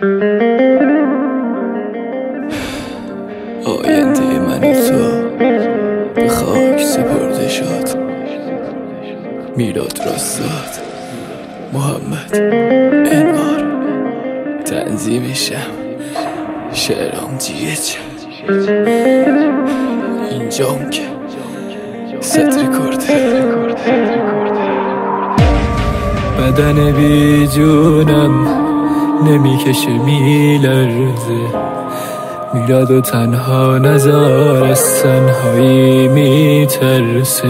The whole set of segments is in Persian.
آینده من و تو به خاک سپرده شد. میلاد راستاد، محمد انوار، تنظیمشم شهرام جیچ. اینجام که ست ریکورده. بدن بی جونم نمیکشه میلرزه. میلاد و تنها نذار، از تنهایی میترسه.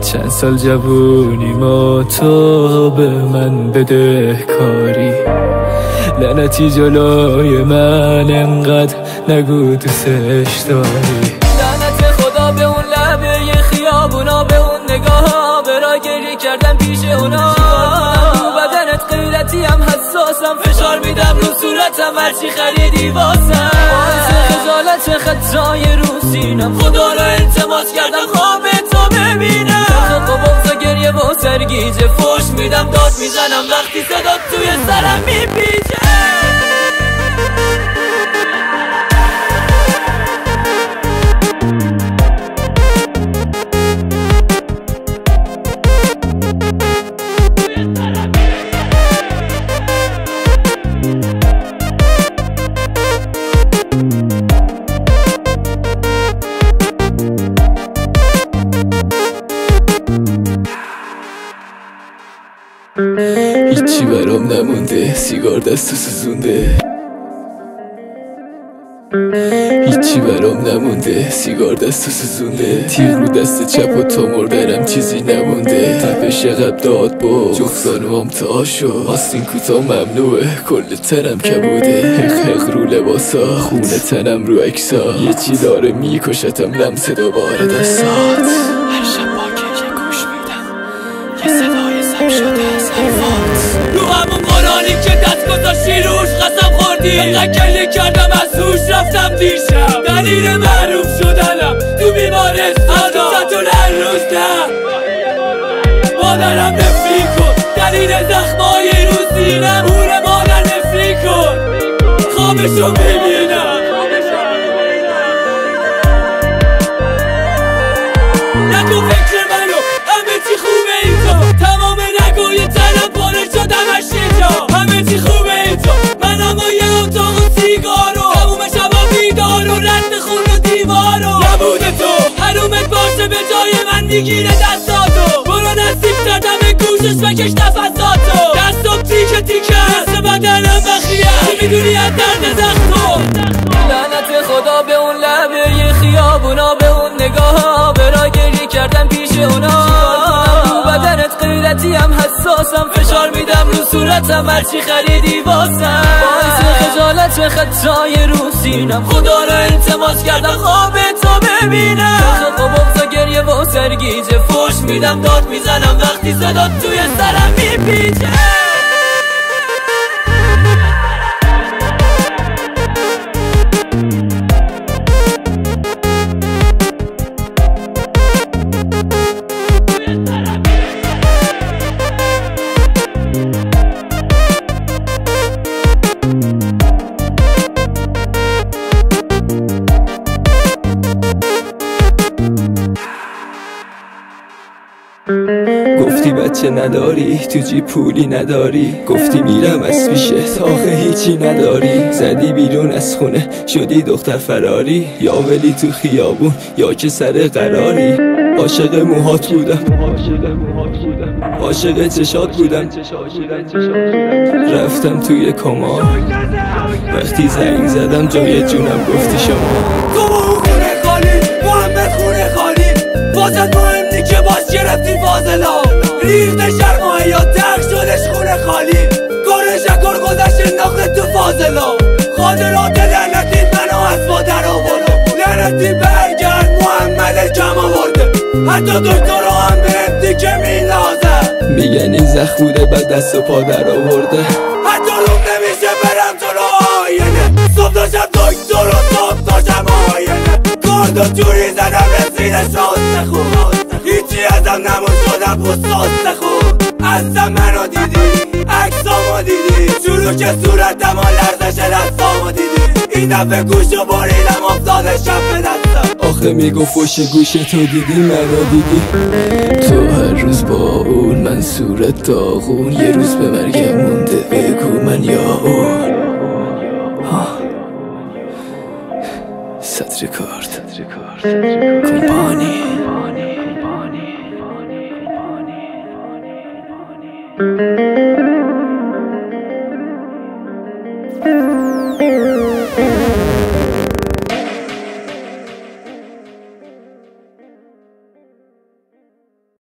چند سال جوونی ما تو به من بده کاری. لعنتی جلوی من انقدر نگو دوستش داری. لعنت خدا به اون لبه ی خیابونا، به اون نگاها، برا گریه کردم پیش اونا. بدنت غیرتی هم حساسم، فشار میدم رو صورتم هرچی خریدی واسم. خجالت خطای رو سینم، خدا را التماس کردم خواب تو ببینم. تو بغض گریه و سرگیجه فوش میدم، داد میزنم وقتی صدا توی سرم میپیچه. هیچی برام نمونده، سیگار دستو سوزونده. هیچی برام نمونده، سیگار دستو سوزونده. تیر رو دست چپ و تا مردرم چیزی نمونده. تپش قب داد با جفتانوام تا شد. آستین کوتا ممنوعه، کل تنم کبوده. حق رو لباسا، خونه تنم رو اکسا. یه چی داره میکشتم، لمس دوباره دستات. هر شب با گریه گوش میدم یه صدای ضبط شده از حرفات. رو همون قرآنی که دست گذاشتی روش قسم خوردی. انقدر گریه کردم از هوش رفتم دیشب. دلیل معروف شدنم تو بیمارستانم، ستون هر روز نه. مادرم نفری کن، دلیل زخمای رو سینم. هور مادر نفری کن، خوابشو میبینم. نکن فکر منو، همه چی خوبه اینجا. تمام رگوی تنم پاره شد همش اینجا. همه چی خوبه اینجا، من اما یه اتاق و سیگارو. تموم شبا بیدار و رد خون و دیوارو. نبوده تو حرومت باشه به جای من میگیره دستاتو. برو نزدیکتر دم گوشش بکش نفساتو. دستم تیکه تیکه، دست بدنم بخیه. میدونی از درد زختو. لعنت خدا به اون لبه ی خیابونا، به اون نگاها، برا گریه کردم پیش اونا. بدنت غیرتی هم حساسم، فشار میدم رو صورتم هرچی خریدی واسم. باعث خجالت خطای رو سینم، خدا را التماس کردم خواب تو ببینم. تو بغض گریه و سرگیجه فوش میدم، داد میزنم وقتی صدا توی سرم میپیچه. گفتی بچه نداری، تو جیب پولی نداری. گفتی میرم از پیشت، آخه هیچی نداری. زدی بیرون از خونه، شدی دختر فراری. یا ولی تو خیابون یا که سر قراری. عاشق موهات بودم، عاشق چشات بودم. رفتم توی کما، وقتی زنگ زدم جای جونم گفتی شما. تو با اون خونه خالی، محمد خونه خالی. بازت مهم نی که باز گرفتی فاضلا. ریخته شرمای یا ترک شدش خونه خالی. کار شکر گذشت انداخته تو فاضلا. خاطرات لعنتیت منو از با در آورد. لعنتی برگرد، محمد کم آورده. حتی دکتر هم بهم دیگه مینازه. میگن این زخم بوده بعد دست و پا در آورده. حتی روم نمیشه برم تو رو آینه. صبح داشتم دکتر و صبح داشتم آینه. کاردو جوری زدم رسیده شاست خون. هیچی ازم نمون شدم خود ساست خون. اصلا منو دیدی، عکسامو دیدی. دیدی شروع که صورتم و لرزش دستامو دیدی این دفعه گوشو بریدم افتاد شب به دستم آخه میگفت فوش گوش تو دیدی منو دیدی تو هر روز با اون من صورت داغون یه روز به مرگم مونده بگو من یا اون صدر کارت کمپانی